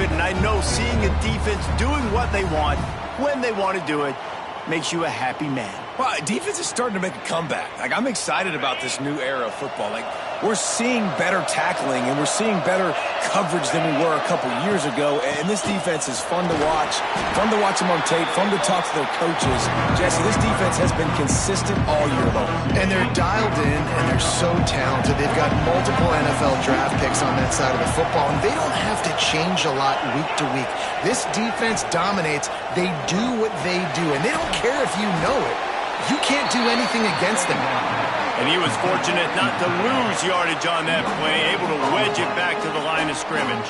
good, and I know seeing a defense doing what they want, when they want to do it, makes you a happy man. Well, defense is starting to make a comeback. Like, I'm excited about this new era of football. Like, we're seeing better tackling, and we're seeing better coverage than we were a couple years ago, and this defense is fun to watch them on tape, fun to talk to their coaches. Jesse, this defense has been consistent all year long. And they're dialed in, and they're so talented. They've got multiple NFL draft picks on that side of the football, and they don't have to change a lot week to week. This defense dominates. They do what they do, and they don't care if you know it. You can't do anything against them. And he was fortunate not to lose yardage on that play, able to wedge it back to the line of scrimmage.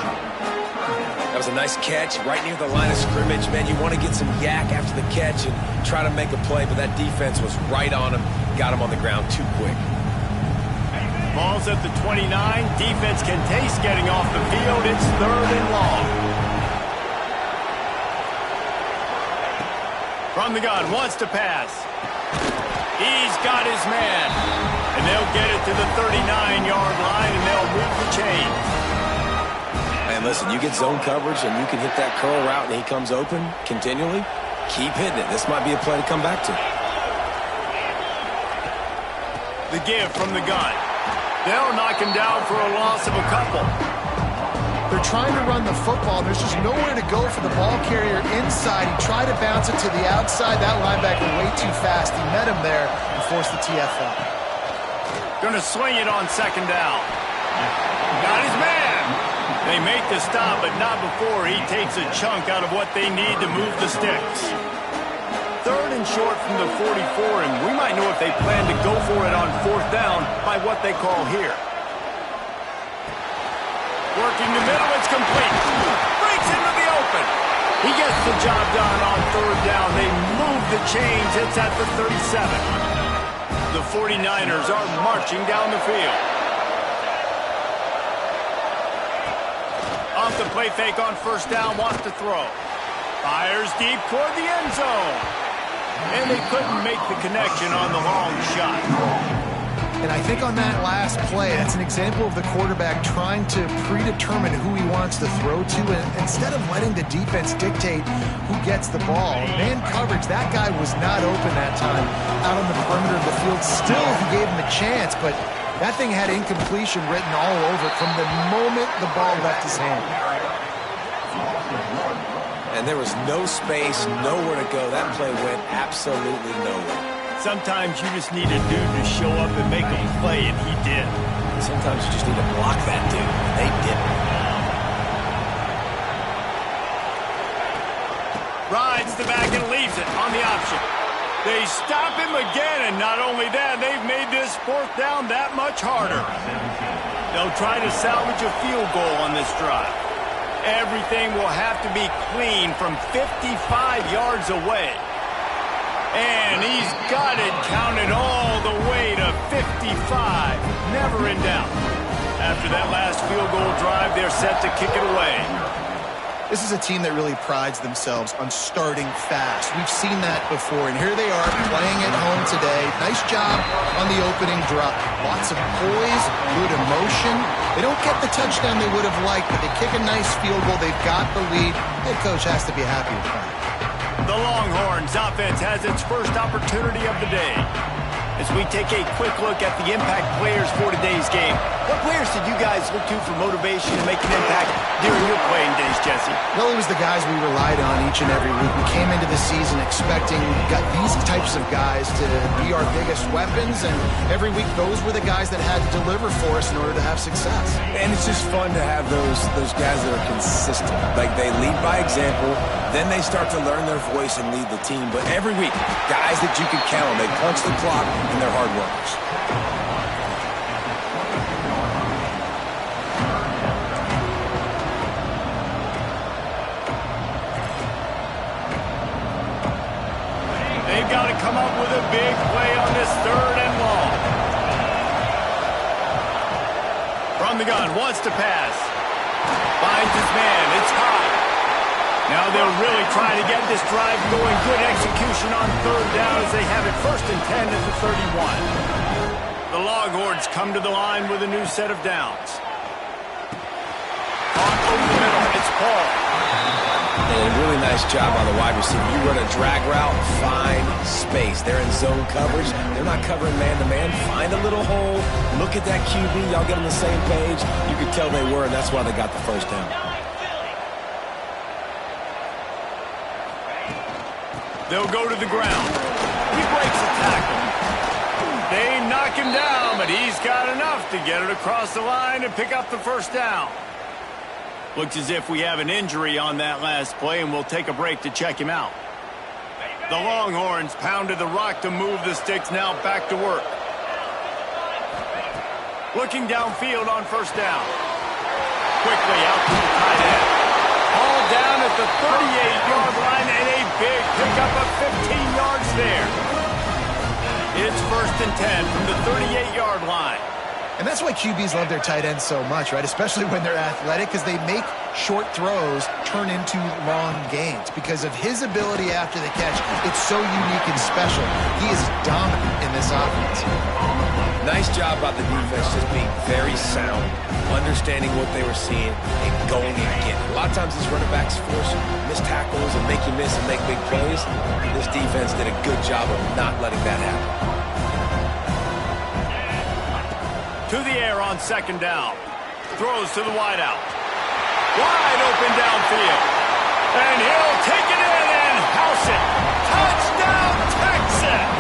That was a nice catch right near the line of scrimmage. Man, you want to get some yak after the catch and try to make a play, but that defense was right on him, got him on the ground too quick. Ball's at the 29. Defense can taste getting off the field. It's 3rd and long. From the gun, wants to pass. He's got his man. And they'll get it to the 39-yard line, and they'll move the chains. Man, listen, you get zone coverage, and you can hit that curl route, and he comes open continually. Keep hitting it. This might be a play to come back to. The give from the gun. They'll knock him down for a loss of a couple. They're trying to run the football. There's just nowhere to go for the ball carrier inside. He tried to bounce it to the outside. That linebacker way too fast. He met him there and forced the TFL. Going to swing it on 2nd down. Got his man. They make the stop, but not before he takes a chunk out of what they need to move the sticks. 3rd and short from the 44, and we might know if they plan to go for it on 4th down by what they call here. Working the middle, it's complete. Breaks into the open. He gets the job done on 3rd down. They move the chains. It's at the 37. The 49ers are marching down the field. Off the play fake on 1st down, wants to throw. Fires deep toward the end zone. And they couldn't make the connection on the long shot. And I think on that last play, that's an example of the quarterback trying to predetermine who he wants to throw to, and instead of letting the defense dictate who gets the ball. Man coverage, that guy was not open that time out on the perimeter of the field. Still, he gave him a chance, but that thing had incompletion written all over it from the moment the ball left his hand. And there was no space, nowhere to go. That play went absolutely nowhere. Sometimes you just need a dude to show up and make a play, and he did. Sometimes you just need to block that dude, and they didn't. Rides the back and leaves it on the option. They stop him again, and not only that, they've made this 4th down that much harder. They'll try to salvage a field goal on this drive. Everything will have to be clean from 55 yards away. And he's got it counted all the way to 55. Never in doubt. After that last field goal drive, they're set to kick it away. This is a team that really prides themselves on starting fast. We've seen that before, and here they are playing at home today. Nice job on the opening drop. Lots of poise, good emotion. They don't get the touchdown they would have liked, but they kick a nice field goal. They've got the lead. Head coach has to be happy with that. The Longhorns offense has its first opportunity of the day. As we take a quick look at the impact players for today's game, what players did you guys look to for motivation to make an impact during your playing days, Jesse? Well, it was the guys we relied on each and every week. We came into the season expecting got these types of guys to be our biggest weapons, and every week those were the guys that had to deliver for us in order to have success. And it's just fun to have those guys that are consistent. Like, they lead by example, then they start to learn their voice and lead the team. But every week, guys that you can count on, they punch the clock, and they're hard workers. They've got to come up with a big play on this 3rd and long. From the gun, wants to pass. Finds his man, it's high. Now they'll really try to get this drive going. Good execution on 3rd down as they have it 1st and 10 at the 31. The Longhorns come to the line with a new set of downs. Caught over the middle, it's Paul. Nice job by the wide receiver. You run a drag route, find space. They're in zone coverage. They're not covering man-to-man. Find a little hole. Look at that QB. Y'all get on the same page. You could tell they were, and that's why they got the first down. They'll go to the ground. He breaks a tackle. They knock him down, but he's got enough to get it across the line and pick up the first down. Looks as if we have an injury on that last play, and we'll take a break to check him out. The Longhorns pounded the rock to move the sticks, now back to work. Looking downfield on first down. Quickly out to the tight end. All down at the 38-yard line, and a big pickup of 15 yards there. It's 1st and 10 from the 38-yard line. And that's why QBs love their tight ends so much, right? Especially when they're athletic, because they make short throws turn into long gains. Because of his ability after the catch, it's so unique and special. He is dominant in this offense. Nice job by the defense, just being very sound, understanding what they were seeing, and going and getting it. A lot of times these running backs force missed tackles and make you miss and make big plays. This defense did a good job of not letting that happen. To the air on 2nd down. Throws to the wideout. Wide open downfield. And he'll take it in and house it. Touchdown, Texas!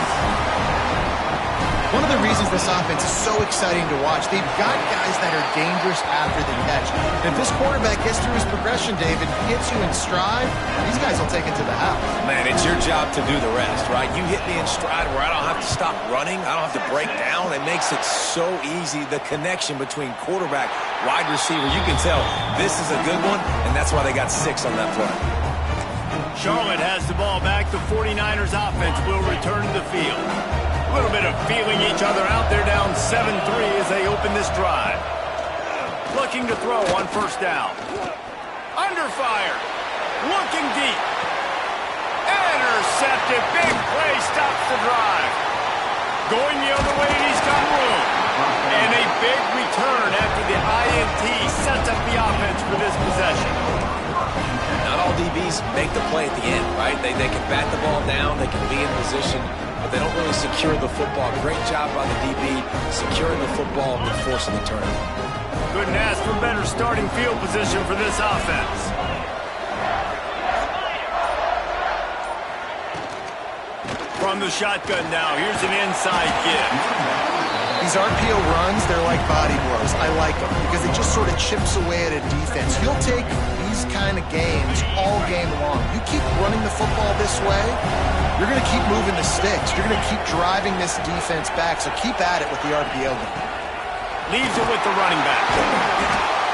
One of the reasons this offense is so exciting to watch, they've got guys that are dangerous after the catch. And if this quarterback gets through his progression, David, gets you in stride, these guys will take it to the house. Man, it's your job to do the rest, right? You hit me in stride where I don't have to stop running. I don't have to break down. It makes it so easy, the connection between quarterback, wide receiver. You can tell this is a good one, and that's why they got 6 on that play. Charlotte has the ball back. The 49ers offense will return to the field. A little bit of feeling each other out. They're down 7-3 as they open this drive. Looking to throw on first down. Under fire. Looking deep. Intercepted. Big play stops the drive. Going the other way, and he's got room. And a big return after the INT sets up the offense for this possession. Not all DBs make the play at the end, right? They can bat the ball down, they can be in position, but they don't really secure the football. Great job by the DB securing the football and forcing the turnover. Couldn't ask for better starting field position for this offense. From the shotgun now, here's an inside give. These RPO runs, they're like body blows. I like them because it just sort of chips away at a defense. You'll take these kind of games all game long. You keep running the football this way, you're going to keep moving the sticks. You're going to keep driving this defense back, so keep at it with the RPO game. Leaves it with the running back.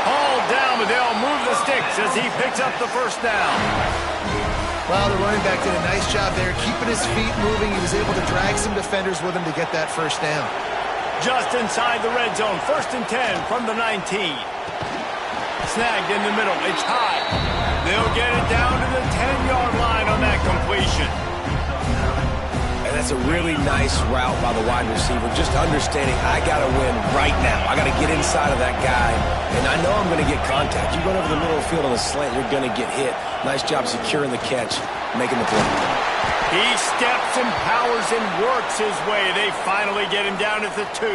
Hauled down, but they'll move the sticks as he picks up the first down. Well, the running back did a nice job there, keeping his feet moving. He was able to drag some defenders with him to get that first down. Just inside the red zone, 1st and 10 from the 19. Snagged in the middle, it's high. They'll get it down to the 10-yard line on that completion. And that's a really nice route by the wide receiver, just understanding I got to win right now. I got to get inside of that guy, and I know I'm going to get contact. You run over the middle of the field on a slant, you're going to get hit. Nice job securing the catch, making the play. He steps and powers and works his way. They finally get him down at the 2.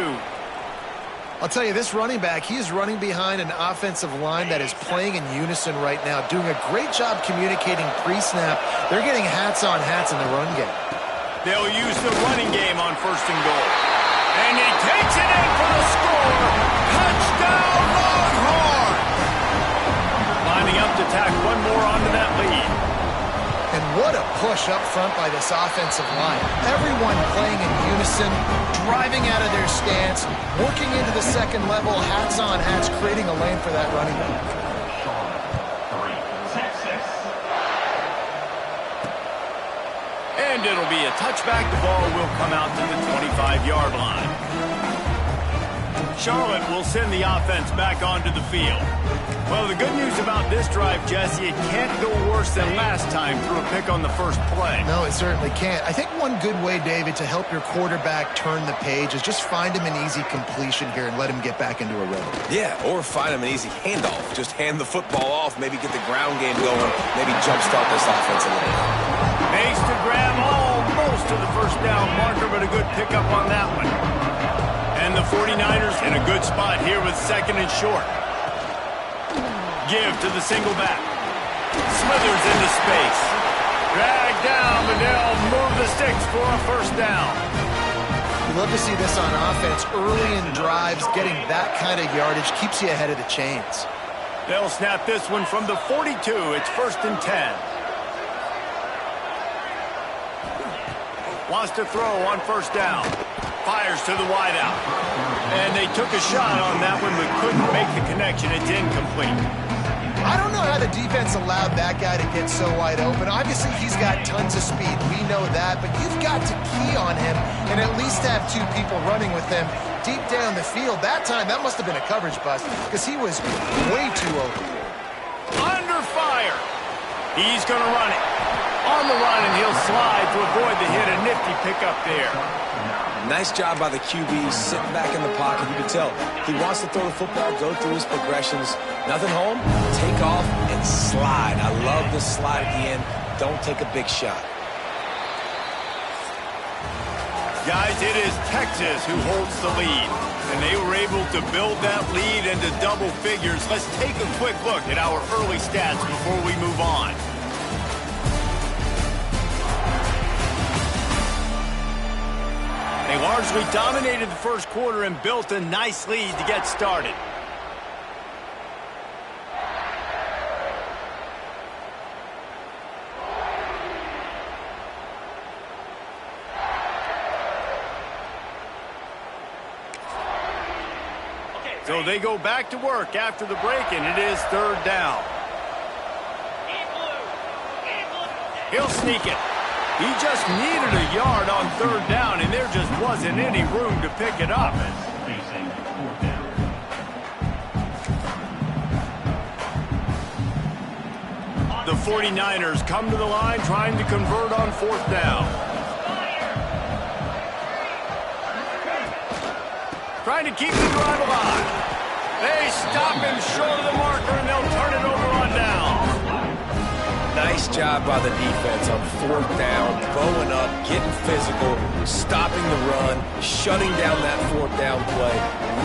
I'll tell you, this running back, he is running behind an offensive line that is playing in unison right now, doing a great job communicating pre-snap. They're getting hats on hats in the run game. They'll use the running game on 1st and goal. And he takes it in for the score. Touchdown, Longhorns! Lining up to tack one more onto that lead. And what a push up front by this offensive line. Everyone playing in unison, driving out of their stance, working into the second level, hats on hats, creating a lane for that running back. And it'll be a touchback. The ball will come out to the 25-yard line. Charlotte will send the offense back onto the field. Well, the good news about this drive, Jesse, it can't go worse than last time through a pick on the first play. No, it certainly can't. I think one good way, David, to help your quarterback turn the page is just find him an easy completion here and let him get back into a rhythm. Yeah, or find him an easy handoff. Just hand the football off, maybe get the ground game going, maybe jumpstart this offense a little bit. Makes the grab almost to the first down marker, but a good pickup on that one. And the 49ers in a good spot here with second and short. Give to the single back. Smithers into space. Drag down, but they'll move the sticks for a first down. You love to see this on offense. Early in drives, getting that kind of yardage keeps you ahead of the chains. They'll snap this one from the 42. It's 1st and 10. Wants to throw on first down. Fires to the wideout. And they took a shot on that one, but couldn't make the connection. It's incomplete. I don't know how the defense allowed that guy to get so wide open. Obviously, he's got tons of speed. We know that. But you've got to key on him and at least have two people running with him deep down the field. That time, that must have been a coverage bust because he was way too open. Under fire. He's going to run it. On the run, and he'll slide to avoid the hit. A nifty pickup there. Nice job by the QB, sitting back in the pocket. You can tell he wants to throw the football, go through his progressions. Nothing home, take off, and slide. I love the slide at the end. Don't take a big shot. Guys, it is Texas who holds the lead, and they were able to build that lead into double figures. Let's take a quick look at our early stats before we move on. They largely dominated the first quarter and built a nice lead to get started. So they go back to work after the break, and it is 3rd down. He'll sneak it. He just needed a yard on 3rd down, and there just wasn't any room to pick it up. The 49ers come to the line trying to convert on 4th down. Trying to keep the drive alive. They stop him short of the marker, and they'll turn it over on down. Nice job by the defense on 4th down, bowing up, getting physical, stopping the run, shutting down that 4th down play.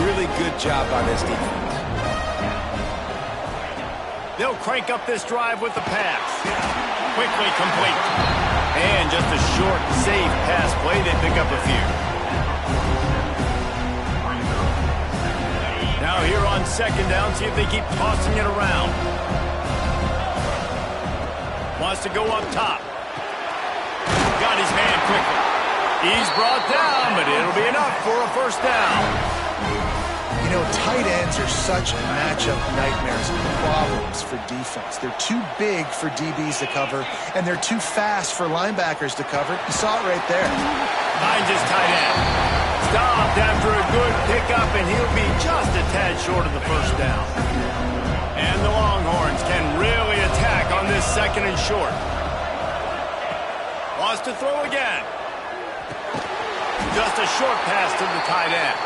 Really good job by this defense. They'll crank up this drive with the pass. Quickly complete. And just a short, safe pass play. They pick up a few. Now here on 2nd down, see if they keep tossing it around. Wants to go up top. Got his man quickly. He's brought down, but it'll be enough for a first down. You know, tight ends are such matchup nightmares and problems for defense. They're too big for DBs to cover, and they're too fast for linebackers to cover. You saw it right there. Finds his tight end. Stopped after a good pickup, and he'll be just a tad short of the first down. And the Longhorns can really attack on this 2nd and short. Wants to throw again. Just a short pass to the tight end.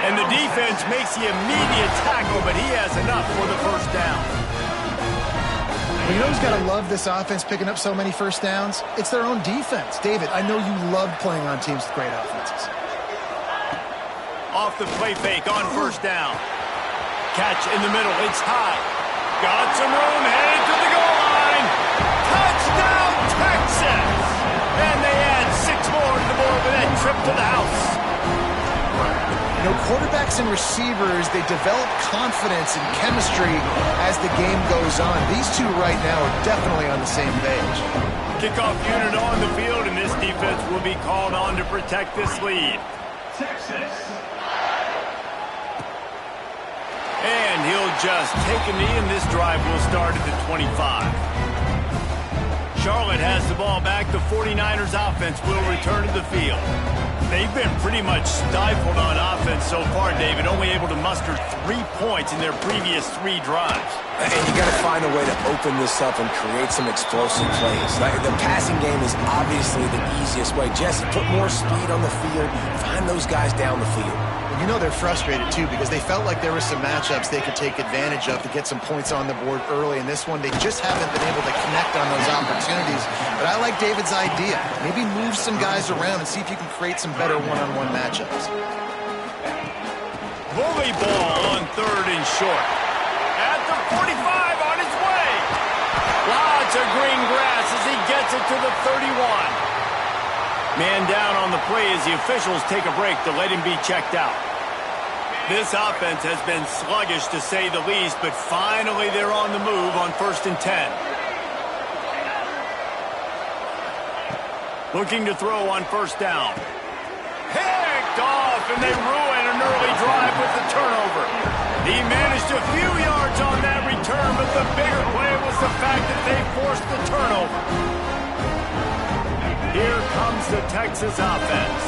And the defense makes the immediate tackle, but he has enough for the first down. Well, you know who's got to love this offense picking up so many first downs? It's their own defense. David, I know you love playing on teams with great offenses. Off the play fake on 1st down. Catch in the middle. It's high. Got some room. Headed to the goal line. Touchdown, Texas! And they add 6 more to the board with that trip to the house. You know, quarterbacks and receivers, they develop confidence and chemistry as the game goes on. These two right now are definitely on the same page. Kickoff unit on the field, and this defense will be called on to protect this lead. Texas. And he'll just take a knee, and this drive will start at the 25. Charlotte has the ball back. The 49ers offense will return to the field. They've been pretty much stifled on offense so far, David, only able to muster 3 points in their previous 3 drives. And you got to find a way to open this up and create some explosive plays. Like, the passing game is obviously the easiest way. Jesse, put more speed on the field. Find those guys down the field. You know they're frustrated, too, because they felt like there were some matchups they could take advantage of to get some points on the board early. In this one, they just haven't been able to connect on those opportunities. But I like David's idea. Maybe move some guys around and see if you can create some better one-on-one matchups. Bully ball on 3rd and short. At the 45, on his way. Lots of green grass as he gets it to the 31. Man down on the play as the officials take a break to let him be checked out. This offense has been sluggish to say the least, but finally they're on the move on 1st and 10. Looking to throw on 1st down. Picked off, and they ruin an early drive with the turnover. He managed a few yards on that return, but the bigger play was the fact that they forced the turnover. Here comes the Texas offense.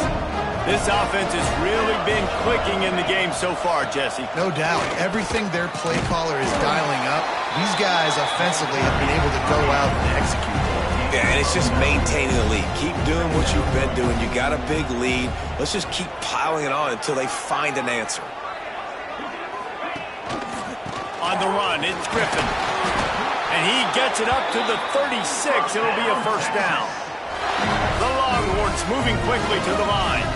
This offense has really been clicking in the game so far, Jesse. No doubt. Everything their play caller is dialing up, these guys offensively have been able to go out and execute. Yeah, and it's just maintaining the lead. Keep doing what you've been doing. You got a big lead. Let's just keep piling it on until they find an answer. On the run, it's Griffin. And he gets it up to the 36. It'll be a 1st down. The Longhorns moving quickly to the line.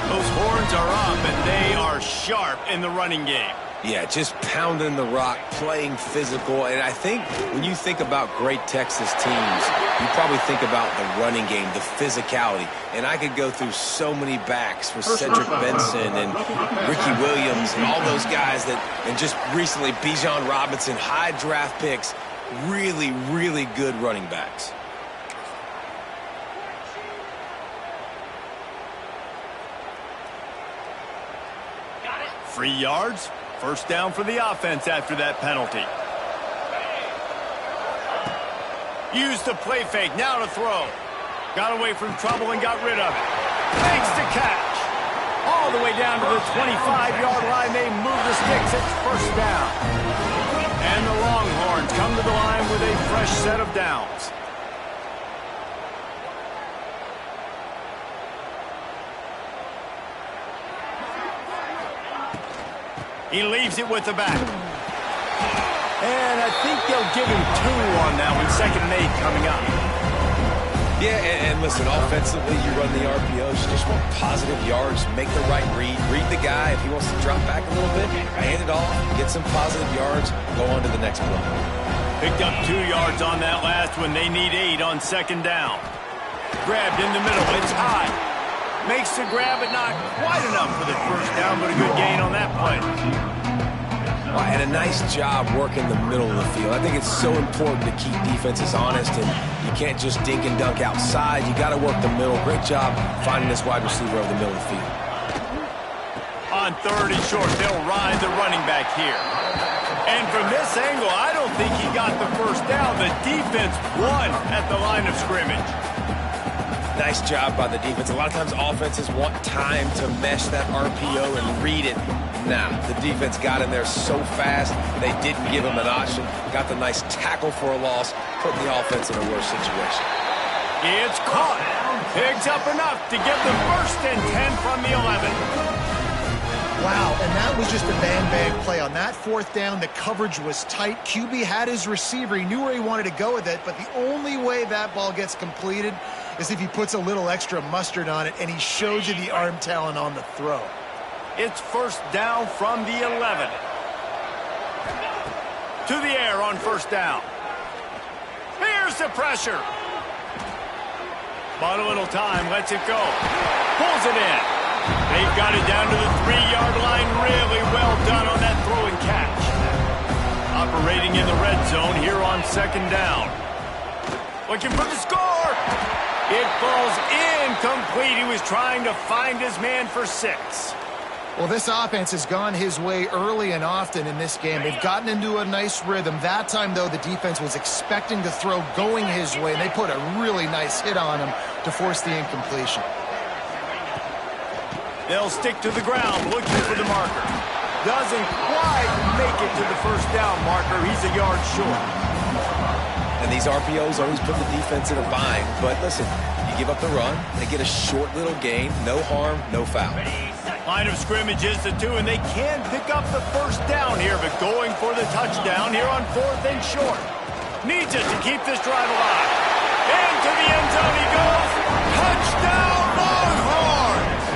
Those horns are up, and they are sharp in the running game. Yeah, just pounding the rock, playing physical. And I think when you think about great Texas teams, you probably think about the running game, the physicality. And I could go through so many backs with Cedric Benson and Ricky Williams and all those guys that, and just recently Bijan Robinson, high draft picks, really, really good running backs. Free yards. 1st down for the offense after that penalty. Used the play fake. Now to throw. Got away from trouble and got rid of it. Makes the catch. All the way down to the 25-yard line. They move the sticks. It's 1st down. And the Longhorns come to the line with a fresh set of downs. He leaves it with the back. And I think they'll give him 2 on that one. 2nd and 8 coming up. Yeah, and listen, offensively, you run the RPOs. You just want positive yards, make the right read. Read the guy. If he wants to drop back a little bit, hand it off, get some positive yards, go on to the next play. Picked up 2 yards on that last one. They need 8 on 2nd down. Grabbed in the middle. It's high. Makes the grab, but not quite enough for the 1st down, but a good gain on that play. And a nice job working the middle of the field. I think it's so important to keep defenses honest, and you can't just dink and dunk outside. You got to work the middle. Great job finding this wide receiver over the middle of the field. On 3rd and short, they'll ride the running back here. And from this angle, I don't think he got the 1st down. The defense won at the line of scrimmage. Nice job by the defense. A lot of times offenses want time to mesh that RPO and read it. Nah, the defense got in there so fast, they didn't give him an option. Got the nice tackle for a loss, putting the offense in a worse situation. It's caught. Picks up enough to get the 1st and 10 from the 11. Wow, and that was just a bang-bang play. On that 4th down, the coverage was tight. QB had his receiver. He knew where he wanted to go with it, but the only way that ball gets completed is if he puts a little extra mustard on it, and he shows you the arm talent on the throw. It's 1st down from the 11. To the air on 1st down. Here's the pressure. Bought a little time, lets it go. Pulls it in. They've got it down to the 3-yard line. Really well done on that throw and catch. Operating in the red zone here on 2nd down. Looking for the score. It falls incomplete. He was trying to find his man for 6. Well, this offense has gone his way early and often in this game. They've gotten into a nice rhythm. That time, though, the defense was expecting to throw going his way, and they put a really nice hit on him to force the incompletion. They'll stick to the ground, looking for the marker. Doesn't quite make it to the first down marker. He's a yard short. And these RPOs always put the defense in a bind. But listen, you give up the run, they get a short little gain, no harm, no foul. Line of scrimmage is the 2, and they can pick up the first down here, but going for the touchdown here on 4th and short. Needs it to keep this drive alive. Into the end zone he goes. Touchdown, Longhorns!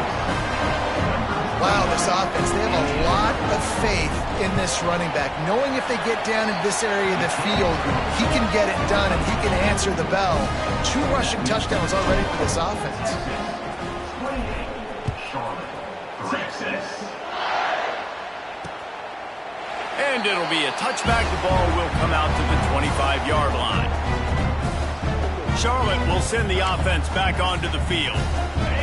Wow, this offense, they have a lot of faith in this running back. Knowing if they get down in this area of the field, he can get it done and he can answer the bell. 2 rushing touchdowns already for this offense. And it'll be a touchback. The ball will come out to the 25-yard line. Charlotte will send the offense back onto the field.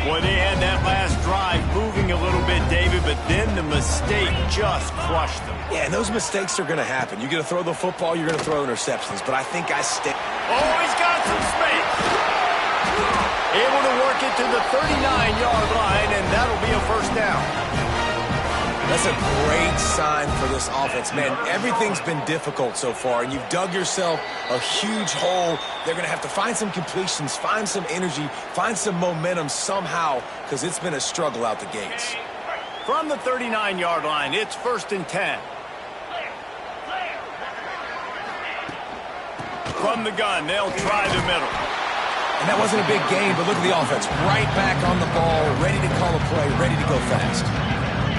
Boy, they had that last drive moving a little bit, David, but then the mistake just crushed them. Yeah, and those mistakes are going to happen. You're going to throw the football, you're going to throw interceptions, but I think I stick. Oh, he's got some space. Able to work it to the 39-yard line, and that'll be a first down. That's a great sign for this offense. Man, everything's been difficult so far, and you've dug yourself a huge hole. They're going to have to find some completions, find some energy, find some momentum somehow, because it's been a struggle out the gates. From the 39-yard line, it's 1st and 10. From the gun, they'll try the middle. And that wasn't a big gain, but look at the offense. Right back on the ball, ready to call a play, ready to go fast.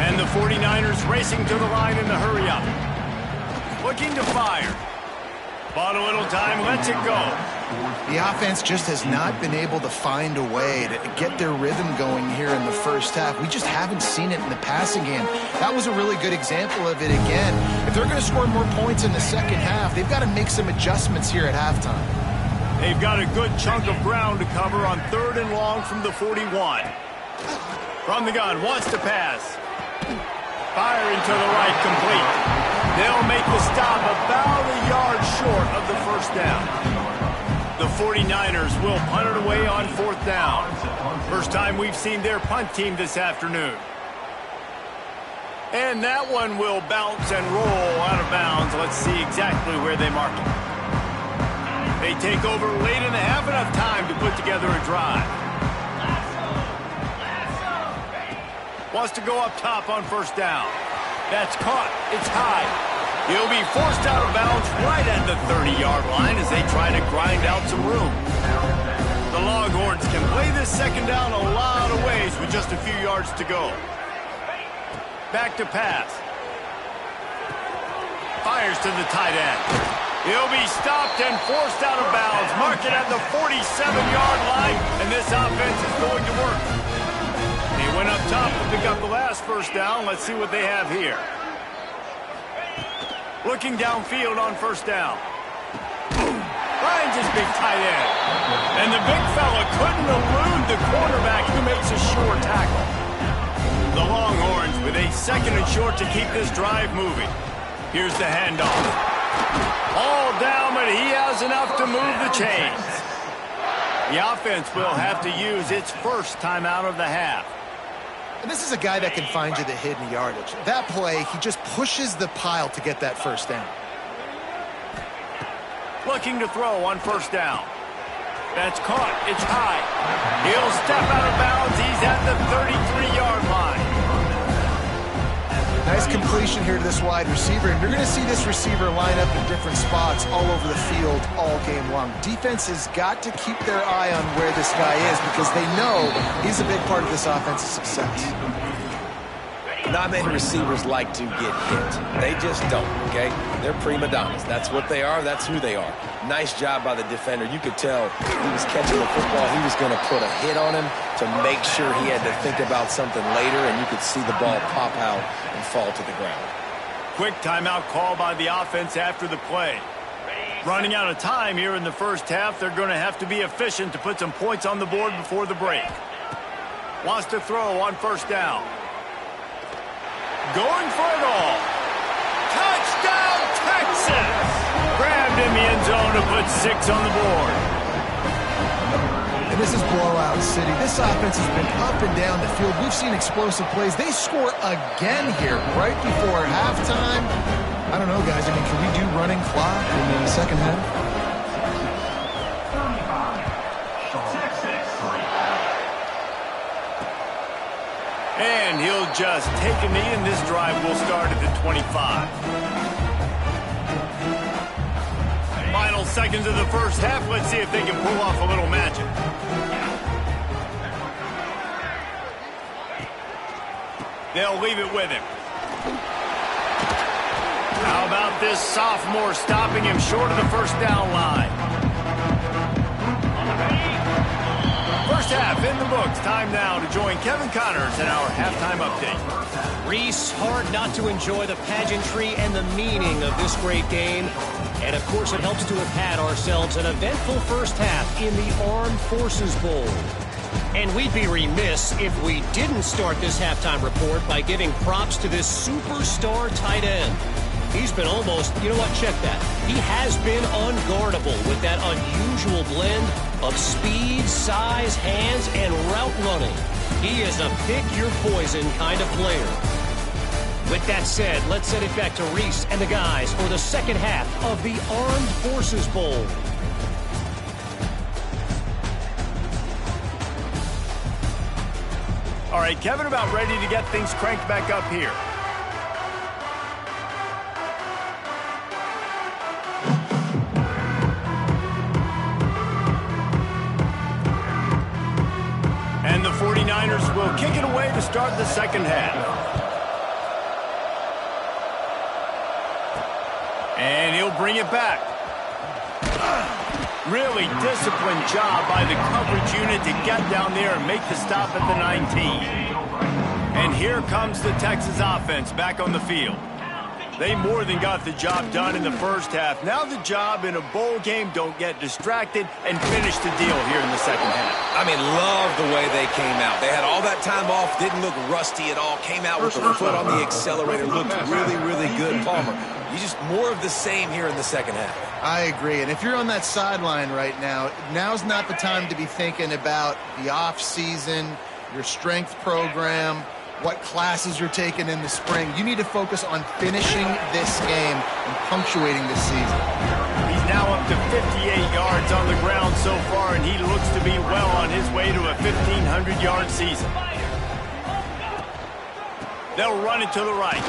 And the 49ers racing to the line in the hurry up. Looking to fire. Bought a little time, lets it go. The offense just has not been able to find a way to get their rhythm going here in the first half. We just haven't seen it in the passing game. That was a really good example of it again. If they're going to score more points in the second half, they've got to make some adjustments here at halftime. They've got a good chunk of ground to cover on 3rd and long from the 41. From the gun, wants to pass. Firing to the right, complete. They'll make the stop about a yard short of the first down. The 49ers will punt it away on 4th down. First time we've seen their punt team this afternoon. And that one will bounce and roll out of bounds. Let's see exactly where they mark it. They take over late in the half, enough time to put together a drive. Wants to go up top on 1st down. That's caught. It's high. He'll be forced out of bounds right at the 30-yard line as they try to grind out some room. The Longhorns can play this second down a lot of ways with just a few yards to go. Back to pass. Fires to the tight end. He'll be stopped and forced out of bounds. Mark it at the 47-yard line, and this offense is going to work. They went up top to pick up the last first down. Let's see what they have here. Looking downfield on 1st down. Finds his big tight end. And the big fella couldn't elude the quarterback who makes a sure tackle. The Longhorns with a 2nd and short to keep this drive moving. Here's the handoff. All down, but he has enough to move the chains. The offense will have to use its first timeout of the half. And this is a guy that can find you the hidden yardage. That play, he just pushes the pile to get that first down. Looking to throw on 1st down. That's caught. It's high. He'll step out of bounds. He's at the 33-yard line. Nice completion here to this wide receiver. And you're going to see this receiver line up in different spots all over the field all game long. Defense has got to keep their eye on where this guy is because they know he's a big part of this offense's success. Not many receivers like to get hit. They just don't, okay? They're prima donnas. That's what they are. That's who they are. Nice job by the defender. You could tell he was catching the football. He was going to put a hit on him to make sure he had to think about something later, and you could see the ball pop out and fall to the ground. Quick timeout call by the offense after the play. Running out of time here in the first half. They're going to have to be efficient to put some points on the board before the break. Wants to throw on 1st down. going for it all. Touchdown, Texas! Grabbed in the end zone to put 6 on the board. And this is blowout city. This offense has been up and down the field. We've seen explosive plays. They score again here right before halftime. I don't know, guys. I mean, can we do running clock in the second half? And he'll just take a knee, and this drive will start at the 25. Final seconds of the first half. Let's see if they can pull off a little magic. They'll leave it with him. How about this sophomore stopping him short of the first down line? First half in the books. Time now to join Kevin Connors in our halftime update. Reese, hard not to enjoy the pageantry and the meaning of this great game. And, of course, it helps to have had ourselves an eventful first half in the Armed Forces Bowl. And we'd be remiss if we didn't start this halftime report by giving props to this superstar tight end. He's been almost, you know what, check that. He has been unguardable with that unusual blend of speed, size, hands, and route running. He is a pick-your-poison kind of player. With that said, let's send it back to Reese and the guys for the second half of the Armed Forces Bowl. All right, Kevin, about ready to get things cranked back up here. And the 49ers will kick it away to start the second half. And he'll bring it back. Really disciplined job by the coverage unit to get down there and make the stop at the 19. And here comes the Texas offense back on the field. They more than got the job done in the first half. Now the job in a bowl game, don't get distracted and finish the deal here in the second half. I mean, love the way they came out. They had all that time off, didn't look rusty at all, came out with the foot on the accelerator, looked really, really good. Palmer, you just more of the same here in the second half. I agree. And if you're on that sideline right now, now's not the time to be thinking about the off season, your strength program, what classes you're taking in the spring. You need to focus on finishing this game and punctuating this season. He's now up to 58 yards on the ground so far, and he looks to be well on his way to a 1,500-yard season. They'll run it to the right.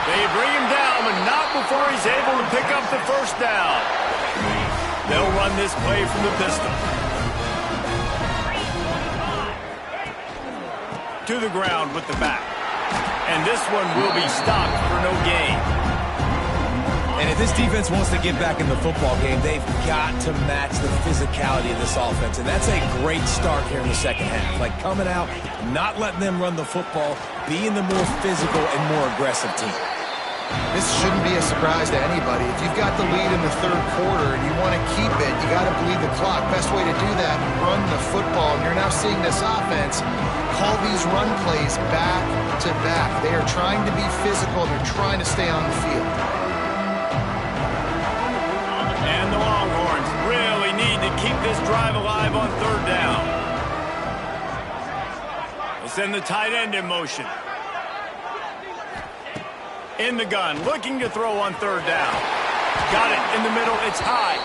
They bring him down, but not before he's able to pick up the first down. They'll run this play from the pistol. To the ground with the back. And this one will be stopped for no gain. And if this defense wants to get back in the football game, they've got to match the physicality of this offense. And that's a great start here in the second half. Like coming out, not letting them run the football, being the more physical and more aggressive team. This shouldn't be a surprise to anybody. If you've got the lead in the third quarter and you want to keep it, you got to bleed the clock. Best way to do that, run the football. And you're now seeing this offense call these run plays back to back. They are trying to be physical. They're trying to stay on the field. And the Longhorns really need to keep this drive alive on third down. They send the tight end in motion. In the gun, looking to throw on third down. Got it in the middle, it's high.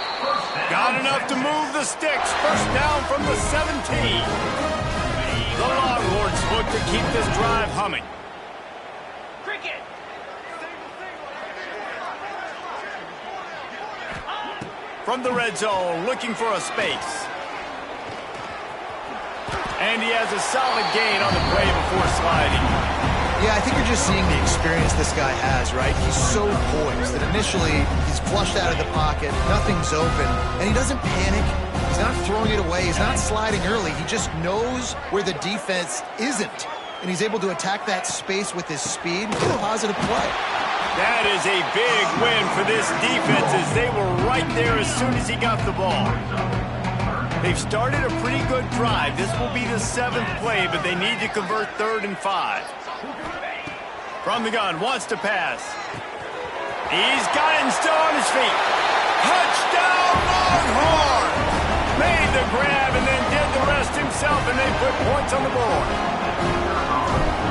Got enough to move the sticks. First down from the 17. The Longhorns look to keep this drive humming. From the red zone, looking for a space. And he has a solid gain on the play before sliding. Yeah, I think you're just seeing the experience this guy has, right? He's so poised that initially he's flushed out of the pocket, nothing's open, and he doesn't panic. He's not throwing it away. He's not sliding early. He just knows where the defense isn't, and he's able to attack that space with his speed and get a positive play. That is a big win for this defense as they were right there as soon as he got the ball. They've started a pretty good drive. This will be the 7th play, but they need to convert 3rd and 5. From the gun, wants to pass. He's got it and still on his feet. Touchdown, Longhorn! Made the grab and then did the rest himself, and they put points on the board.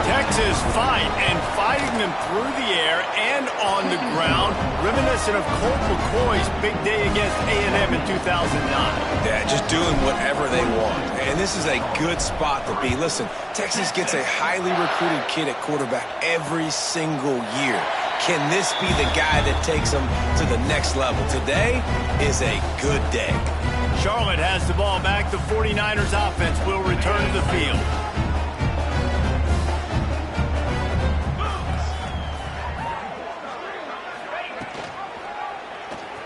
Texas fighting them through the air and on the ground, reminiscent of Colt McCoy's big day against A&M in 2009. Yeah, just doing whatever they want. And this is a good spot to be. Listen, Texas gets a highly recruited kid at quarterback every single year. Can this be the guy that takes them to the next level? Today is a good day. Charlotte has the ball back. The 49ers offense will return to the field.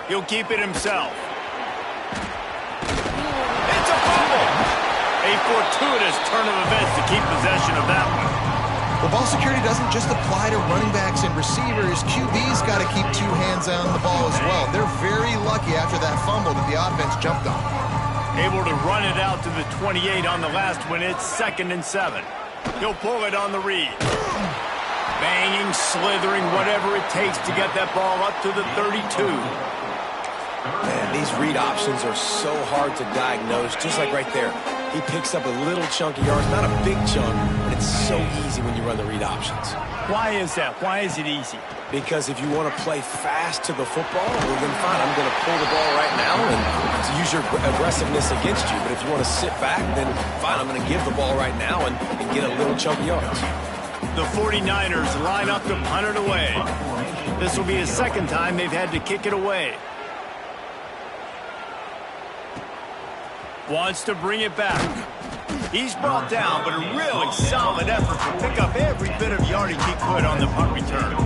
He'll keep it himself. It's a fumble. A fortuitous turn of events to keep possession of that one. Well, ball security doesn't just apply to running backs and receivers. QB's got to keep two hands on the ball as well. They're very lucky after that fumble that the offense jumped on. Able to run it out to the 28 on the last one. It's 2nd and 7. He'll pull it on the read. Banging, slithering, whatever it takes to get that ball up to the 32. Man, these read options are so hard to diagnose, just like right there. He picks up a little chunk of yards, not a big chunk, but it's so easy when you run the read options. Why is that? Why is it easy? Because if you want to play fast to the football, well, then fine, I'm going to pull the ball right now and use your aggressiveness against you. But if you want to sit back, then fine, I'm going to give the ball right now and get a little chunk of yards. The 49ers line up to punt it away. This will be the second time they've had to kick it away. Wants to bring it back. He's brought down, but a really solid effort to pick up every bit of yardage he could on the punt return.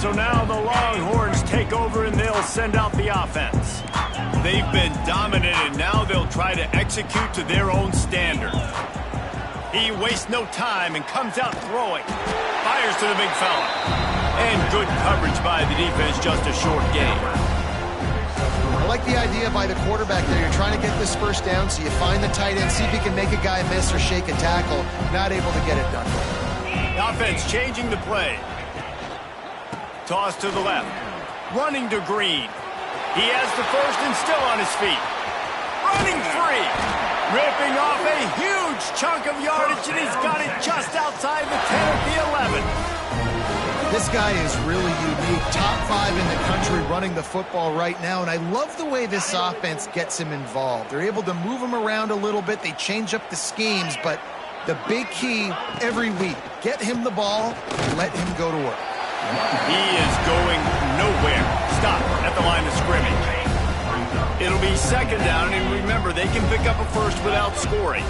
So now the Longhorns take over and they'll send out the offense. They've been dominant and now they'll try to execute to their own standard. He wastes no time and comes out throwing. Fires to the big fella. And good coverage by the defense, just a short gain. I like the idea by the quarterback there. You're trying to get this first down, so you find the tight end, see if he can make a guy miss or shake a tackle. Not able to get it done. The offense changing the play. Toss to the left. Running to Green. He has the first and still on his feet. Running free. Ripping off a huge chunk of yardage, and he's got it just outside the 10 at the 11. This guy is really unique. Top 5 in the country running the football right now, and I love the way this offense gets him involved. They're able to move him around a little bit. They change up the schemes, but the big key every week, get him the ball, let him go to work. He is going nowhere. Stop at the line of scrimmage. It'll be 2nd down, and remember, they can pick up a first without scoring.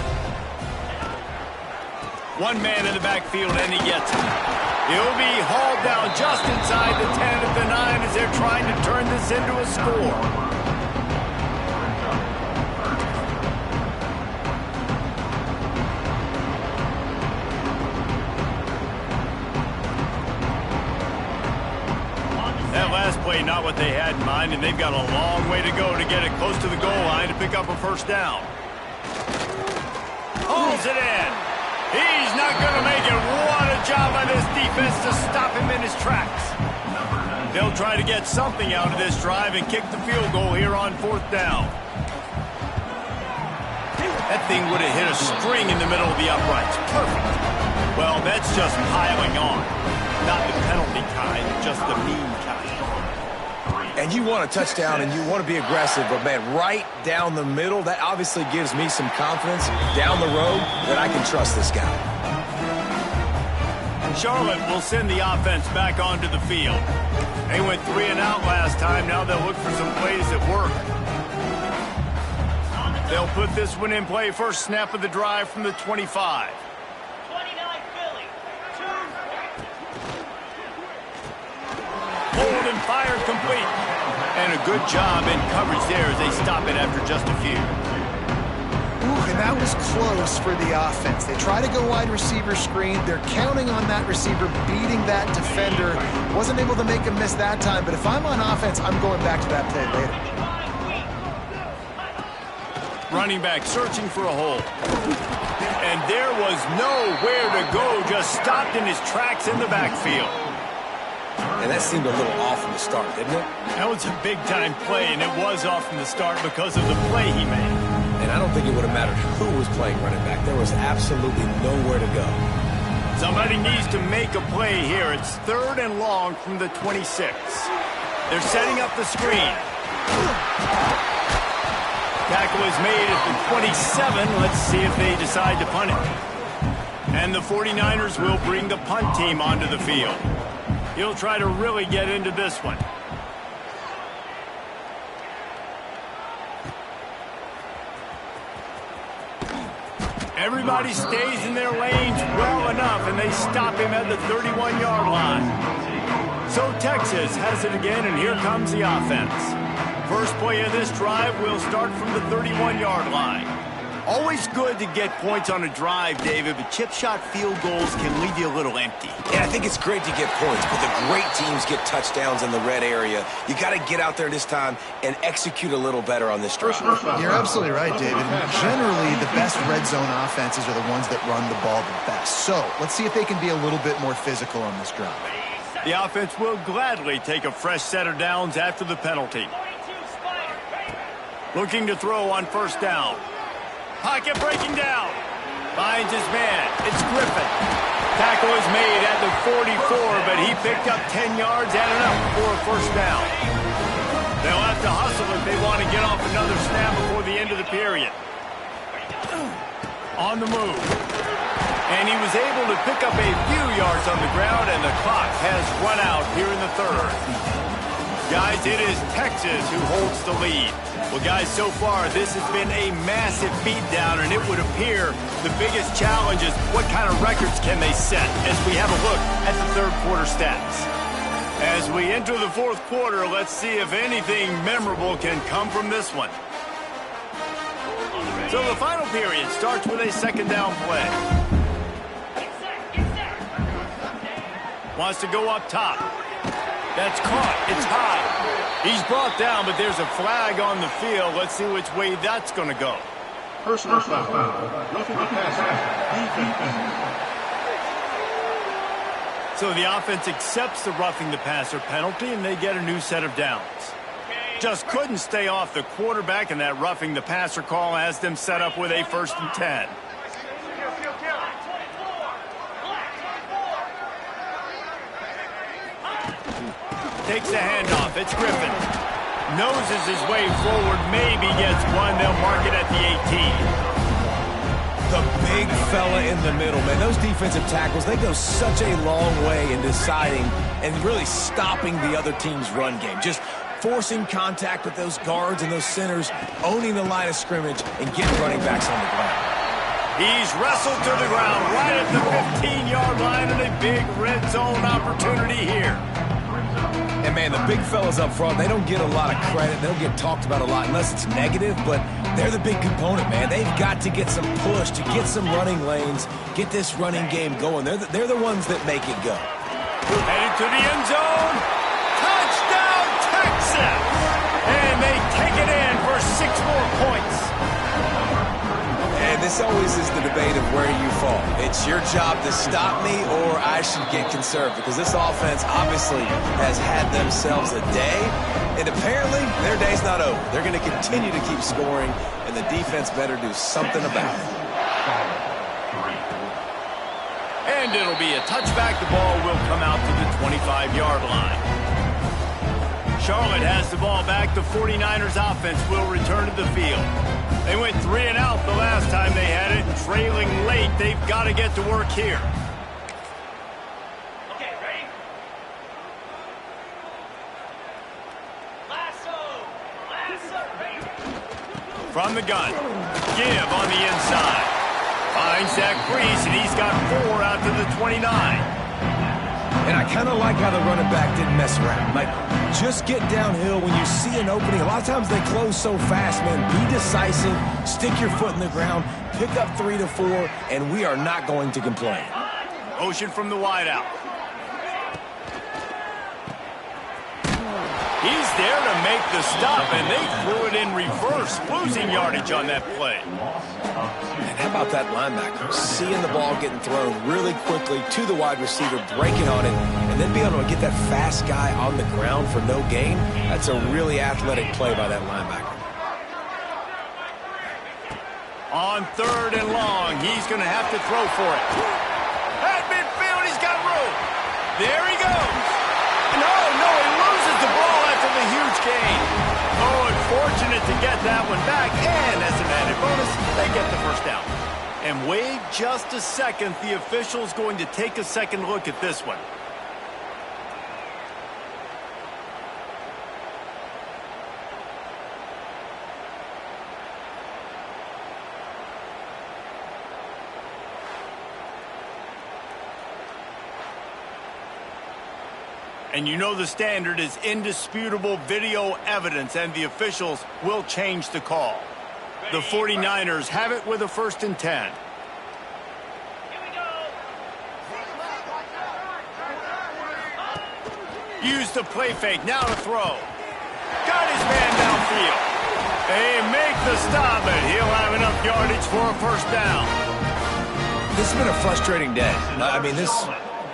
One man in the backfield, and he gets it. He'll be hauled down just inside the 10 at the 9 as they're trying to turn this into a score. That last play, not what they had in mind, and they've got a long way to go to get it close to the goal line to pick up a first down. Hauls it in. He's not going to make it. What a job by this defense to stop him in his tracks. They'll try to get something out of this drive and kick the field goal here on 4th down. That thing would have hit a string in the middle of the uprights. Perfect. Well, that's just piling on. Not the penalty kind, just the mean kind. And you want a touchdown and you want to be aggressive, but man, right down the middle, that obviously gives me some confidence down the road that I can trust this guy. Charlotte will send the offense back onto the field. They went 3 and out last time. Now they'll look for some plays that work. They'll put this one in play. First snap of the drive from the 25. Hold and fired complete. And a good job in coverage there as they stop it after just a few. Ooh, and that was close for the offense. They try to go wide receiver screen. They're counting on that receiver beating that defender. Wasn't able to make him miss that time, but if I'm on offense, I'm going back to that play later. Running back searching for a hole. And there was nowhere to go, just stopped in his tracks in the backfield. And that seemed a little off from the start, didn't it? That was a big-time play, and it was off from the start because of the play he made. And I don't think it would have mattered who was playing running back. There was absolutely nowhere to go. Somebody needs to make a play here. It's 3rd and long from the 26. They're setting up the screen. Tackle is made at the 27. Let's see if they decide to punt it. And the 49ers will bring the punt team onto the field. He'll try to really get into this one. Everybody stays in their lanes well enough, and they stop him at the 31-yard line. So Texas has it again, and here comes the offense. First play of this drive will start from the 31-yard line. Always good to get points on a drive, David, but chip shot field goals can leave you a little empty. Yeah, I think it's great to get points, but the great teams get touchdowns in the red area. You got to get out there this time and execute a little better on this drive. You're absolutely right, David. Generally, the best red zone offenses are the ones that run the ball the best. So let's see if they can be a little bit more physical on this drive. The offense will gladly take a fresh set of downs after the penalty. Looking to throw on first down. Pocket breaking down. Finds his man. It's Griffin. Tackle is made at the 44, but he picked up 10 yards and enough for a first down. They'll have to hustle if they want to get off another snap before the end of the period. On the move. And he was able to pick up a few yards on the ground, and the clock has run out here in the 3rd. Guys, it is Texas who holds the lead. Well, guys, so far, this has been a massive beatdown, and it would appear the biggest challenge is what kind of records can they set as we have a look at the 3rd quarter stats. As we enter the 4th quarter, let's see if anything memorable can come from this one. So the final period starts with a 2nd down play. Wants to go up top. That's caught. It's high. He's brought down, but there's a flag on the field. Let's see which way that's going to go. Personal foul. Roughing the passer. So the offense accepts the roughing the passer penalty, and they get a new set of downs. Just couldn't stay off the quarterback, and that roughing the passer call has them set up with a 1st and 10. Takes the handoff. It's Griffin. Noses his way forward. Maybe gets one. They'll mark it at the 18. The big fella in the middle, man. Those defensive tackles, they go such a long way in deciding and really stopping the other team's run game. Just forcing contact with those guards and those centers, owning the line of scrimmage, and getting running backs on the ground. He's wrestled to the ground right at the 15-yard line, and a big red zone opportunity here. And, man, the big fellas up front, they don't get a lot of credit. They don't get talked about a lot unless it's negative, but they're the big component, man. They've got to get some push, to get some running lanes, get this running game going. They're the ones that make it go. Headed to the end zone. Touchdown, Texas! And they take it in for 6 more points. And this always is the debate of where you fall. It's your job to stop me, or I should get conserved, because this offense obviously has had themselves a day, and apparently their day's not over. They're going to continue to keep scoring, and the defense better do something about it. And it'll be a touchback. The ball will come out to the 25-yard line. Charlotte has the ball back. The 49ers offense will return to the field. They went 3 and out the last time they had it, and trailing late, they've got to get to work here. Okay, ready? Lasso, ready? From the gun, give on the inside. Finds that crease, and he's got 4 out to the 29. And I kind of like how the running back didn't mess around. Like, just get downhill when you see an opening. A lot of times they close so fast, man. Be decisive, stick your foot in the ground, pick up 3 to 4, and we are not going to complain. Motion from the wideout. He's there to make the stop, and they threw it in in reverse, losing yardage on that play. And how about that linebacker? Seeing the ball getting thrown really quickly to the wide receiver, breaking on it, and then being able to get that fast guy on the ground for no gain. That's a really athletic play by that linebacker. On 3rd and long, he's going to have to throw for it. At midfield, he's got room. There he goes. No, he loses the ball after the huge gain. Oh, unfortunate to get that one back, and as an added bonus, they get the first down. And wait just a second, the official's going to take a second look at this one. And you know the standard is indisputable video evidence, and the officials will change the call. The 49ers have it with a 1st and 10. Use the play fake, now to throw. Got his man downfield. They make the stop, and he'll have enough yardage for a 1st down. This has been a frustrating day. I mean,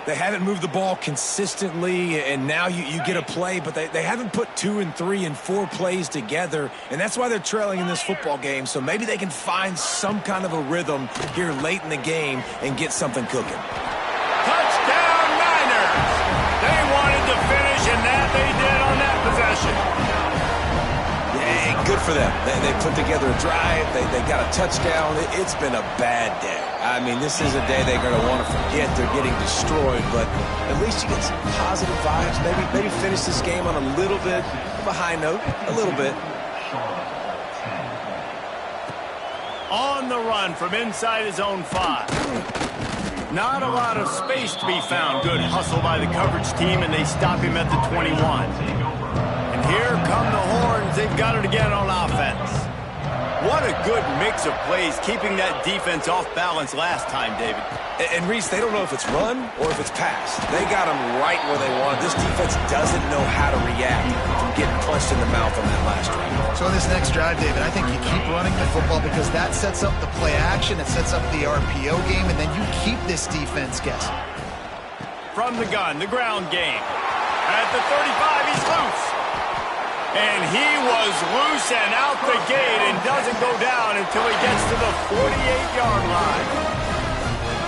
they haven't moved the ball consistently, and now you get a play, but they haven't put 2 and 3 and 4 plays together, and that's why they're trailing in this football game. So maybe they can find some kind of a rhythm here late in the game and get something cooking. Touchdown, Niners! They wanted to finish, and that they did on that possession. Yeah, good for them. They put together a drive. They got a touchdown. It's been a bad day. I mean, this is a day they're going to want to forget. They're getting destroyed, but at least you get some positive vibes. Maybe finish this game on a little bit of a high note, a little bit. On the run from inside his own 5. Not a lot of space to be found. Good hustle by the coverage team, and they stop him at the 21. And here come the horns. They've got it again on offense. What a good mix of plays, keeping that defense off balance last time, David. And Reese, they don't know if it's run or if it's pass. They got them right where they want. This defense doesn't know how to react from getting punched in the mouth on that last drive. So in this next drive, David, I think you keep running the football because that sets up the play action, it sets up the RPO game, and then you keep this defense guessing. From the gun, the ground game. At the 35, he's loose. And he was loose and out the gate and doesn't go down until he gets to the 48-yard line.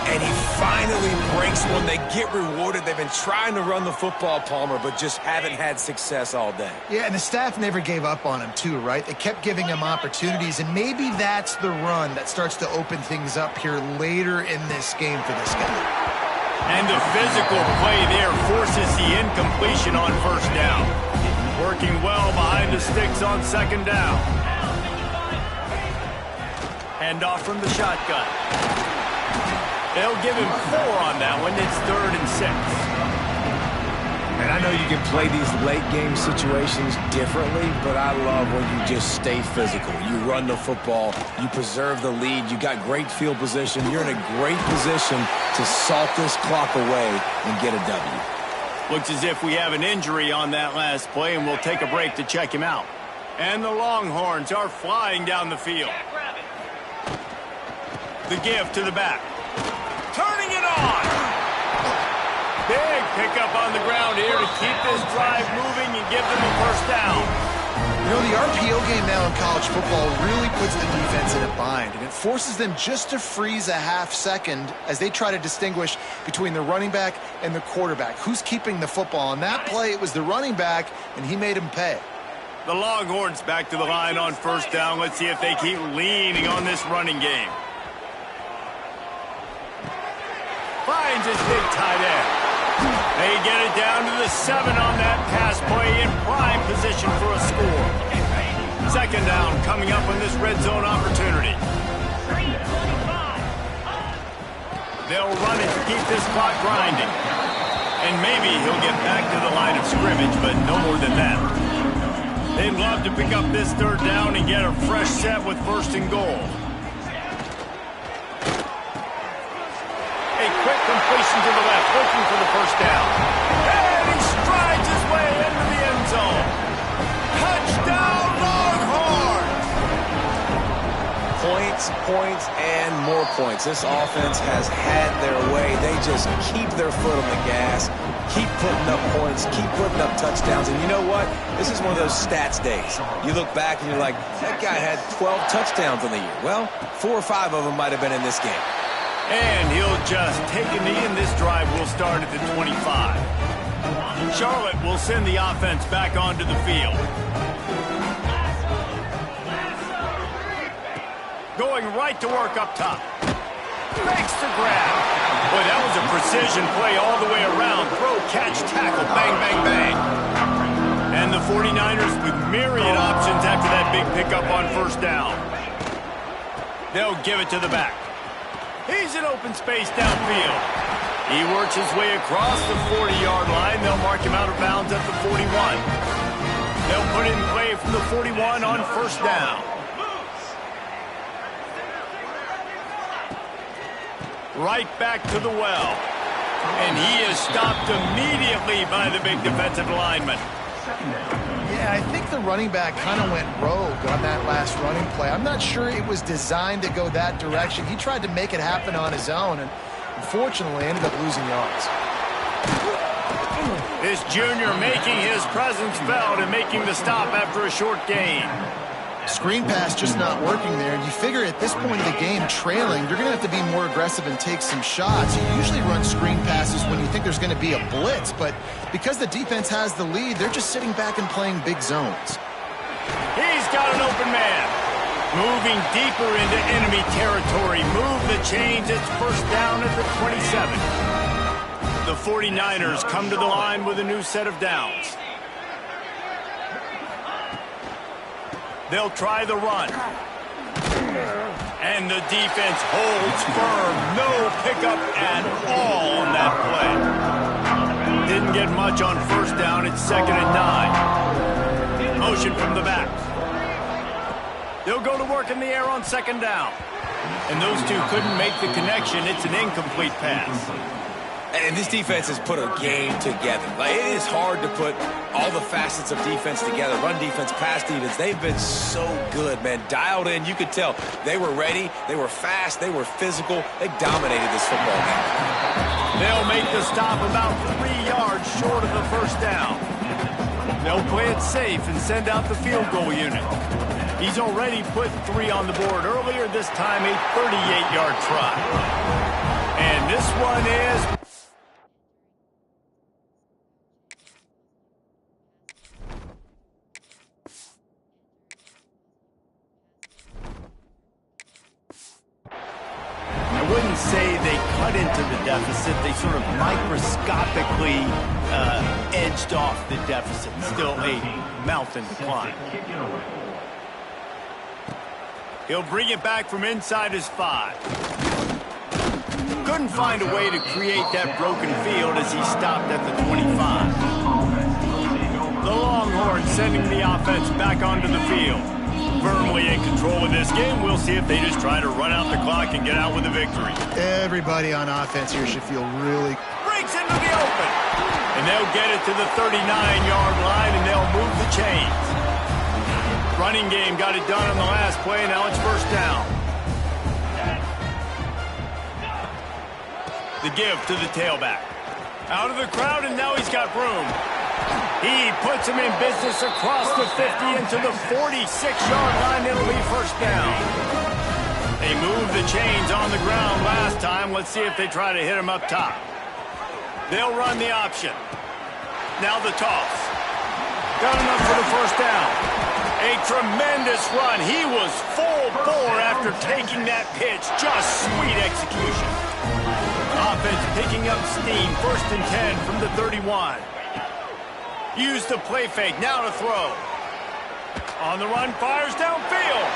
And he finally breaks one. They get rewarded. They've been trying to run the football, Palmer, but just haven't had success all day. Yeah, and the staff never gave up on him, too, right? They kept giving him opportunities, and maybe that's the run that starts to open things up here later in this game for this guy. And the physical play there forces the incompletion on 1st down. Working well behind the sticks on 2nd down. Hand off from the shotgun. They'll give him 4 on that one. It's 3rd and 6. And I know you can play these late game situations differently, but I love when you just stay physical. You run the football, you preserve the lead, you got great field position. You're in a great position to salt this clock away and get a W. Looks as if we have an injury on that last play, and we'll take a break to check him out. And the Longhorns are flying down the field. The give to the back. Turning it on. Big pickup on the ground here to keep this drive moving and give them a 1st down. You know, the RPO game now in college football really puts the defense in a bind, and it forces them just to freeze a half second as they try to distinguish between the running back and the quarterback. Who's keeping the football? On that play, it was the running back, and he made him pay. The Longhorns back to the line on 1st down. Let's see if they keep leaning on this running game. Finds his big tight end. They get it down to the 7 on that pass play in prime position for a score. 2nd down coming up on this red zone opportunity. They'll run it to keep this clock grinding. And maybe he'll get back to the line of scrimmage, but no more than that. They'd love to pick up this 3rd down and get a fresh set with 1st and goal. Quick completion to the left, looking for the 1st down. And he strides his way into the end zone. Touchdown, Longhorns! points, points, and more points. This offense has had their way. They just keep their foot on the gas, keep putting up points, keep putting up touchdowns. And you know what? This is one of those stats days. You look back and you're like, that guy had 12 touchdowns on the year. Well, 4 or 5 of them might have been in this game. And he'll just take a knee, and this drive will start at the 25. Charlotte will send the offense back onto the field. Going right to work up top. Makes the grab. Boy, that was a precision play all the way around. Throw, catch, tackle, bang, bang, bang. And the 49ers with myriad options after that big pickup on first down. They'll give it to the back. He's in open space downfield. He works his way across the 40-yard line. They'll mark him out of bounds at the 41. They'll put it in play from the 41 on first down. Right back to the well. And he is stopped immediately by the big defensive lineman. Yeah, I think the running back kind of went rogue on that last running play. I'm not sure it was designed to go that direction. He tried to make it happen on his own and unfortunately ended up losing yards. This junior making his presence felt and making the stop after a short gain. Screen pass just not working there. And you figure at this point of the game, trailing, you're going to have to be more aggressive and take some shots. You usually run screen passes when you think there's going to be a blitz, but because the defense has the lead, they're just sitting back and playing big zones. He's got an open man. Moving deeper into enemy territory. Move the chains. It's first down at the 27. The 49ers come to the line with a new set of downs. They'll try the run. And the defense holds firm. No pickup at all on that play. Didn't get much on first down. It's 2nd and 9. Motion from the back. They'll go to work in the air on 2nd down. And those two couldn't make the connection. It's an incomplete pass. And this defense has put a game together. Like, it is hard to put all the facets of defense together. Run defense, pass defense. They've been so good, man. Dialed in. You could tell they were ready. They were fast. They were physical. They dominated this football game. They'll make the stop about 3 yards short of the first down. They'll play it safe and send out the field goal unit. He's already put 3 on the board earlier, this time a 38-yard try. And this one is... I wouldn't say they cut into the deficit. They sort of microscopically edged off the deficit. Still a mountain to climb. He'll bring it back from inside his 5. Couldn't find a way to create that broken field as he stopped at the 25. The Longhorns sending the offense back onto the field. Firmly in control of this game. We'll see if they just try to run out the clock and get out with a victory. Everybody on offense here should feel really... Breaks into the open. And they'll get it to the 39-yard line, and they'll move the chains. Running game got it done on the last play. Now it's first down. The give to the tailback. Out of the crowd, and now he's got room. He puts him in business across the 50 into the 46-yard line. It'll be first down. They moved the chains on the ground last time. Let's see if they try to hit him up top. They'll run the option. Now the toss. Got enough for the first down. A tremendous run. He was full bore after taking that pitch. Just sweet execution. Offense picking up steam. 1st and 10 from the 31. Use the play fake. Now to throw. On the run, fires downfield.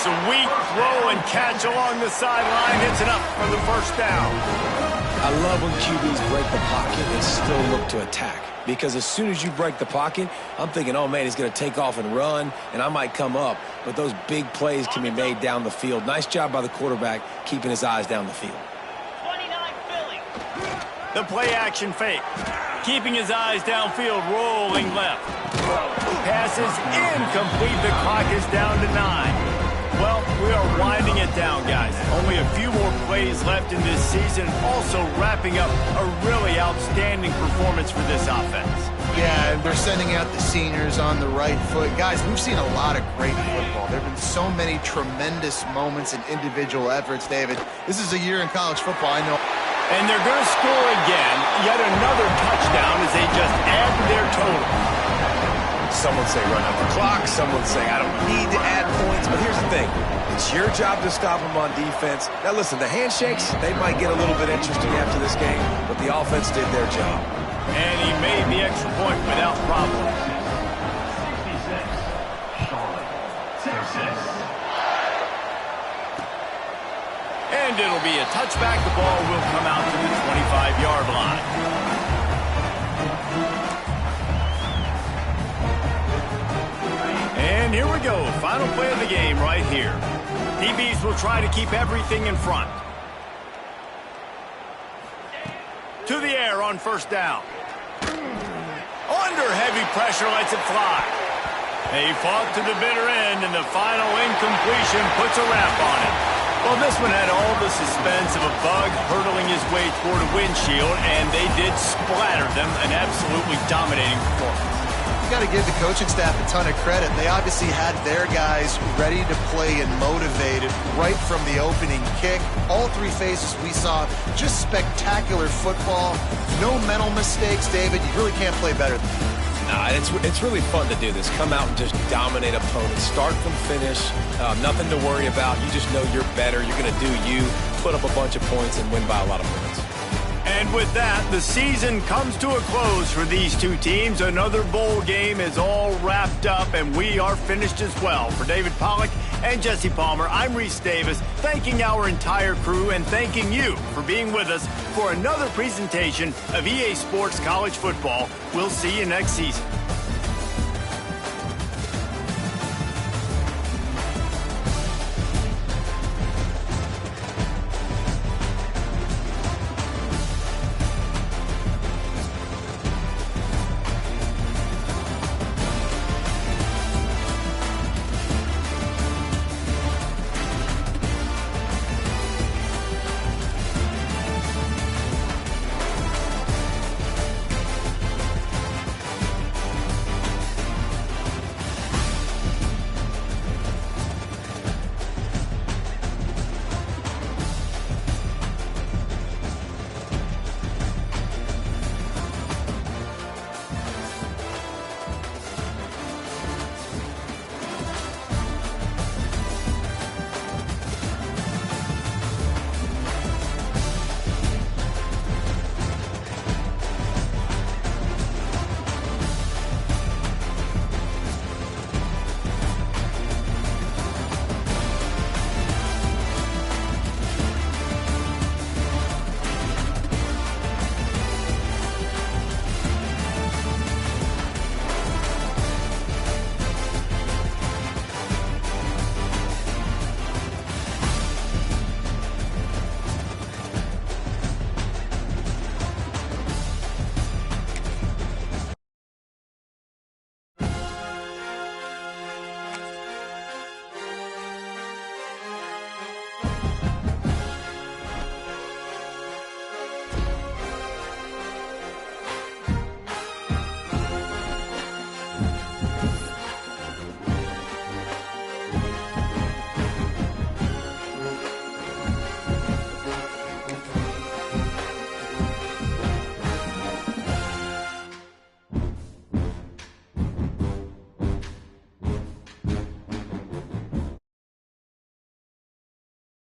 Sweet throw and catch along the sideline. It's enough for the first down. I love when QBs break the pocket and still look to attack. Because as soon as you break the pocket, I'm thinking, oh, man, he's going to take off and run, and I might come up. But those big plays can be made down the field. Nice job by the quarterback keeping his eyes down the field. 29 Philly. The play action fake. Keeping his eyes downfield, rolling left. Pass is incomplete. The clock is down to 9. Well, we are winding it down, guys. Only a few more plays left in this season. Also wrapping up a really outstanding performance for this offense. Yeah, and they're sending out the seniors on the right foot. Guys, we've seen a lot of great football. There have been so many tremendous moments and individual efforts, David. This is a year in college football, I know. And they're going to score again. Yet another touchdown as they just add to their total. Some would say run out the clock. Some would say I don't need to add points. But here's the thing. It's your job to stop them on defense. Now, listen, the handshakes, they might get a little bit interesting after this game, but the offense did their job. And he made the extra point without problem. And it'll be a touchback. The ball will come out to the 25-yard line. And here we go. Final play of the game right here. DBs will try to keep everything in front. To the air on first down. Under heavy pressure, lets it fly. They fought to the bitter end, and the final incompletion puts a wrap on it. Well, this one had all the suspense of a bug hurtling his way toward a windshield, and they did splatter them. An absolutely dominating performance. You got to give the coaching staff a ton of credit. They obviously had their guys ready to play and motivated right from the opening kick. All three phases we saw, just spectacular football. No mental mistakes, David. You really can't play better than that. Nah, it's really fun to do this. Come out and just dominate opponents. Start from finish. Nothing to worry about. You just know you're better. You're going to do you, put up a bunch of points, and win by a lot of points. And with that, the season comes to a close for these two teams. Another bowl game is all wrapped up, and we are finished as well. For David Pollack and Jesse Palmer, I'm Reese Davis, thanking our entire crew and thanking you for being with us for another presentation of EA Sports College Football. We'll see you next season.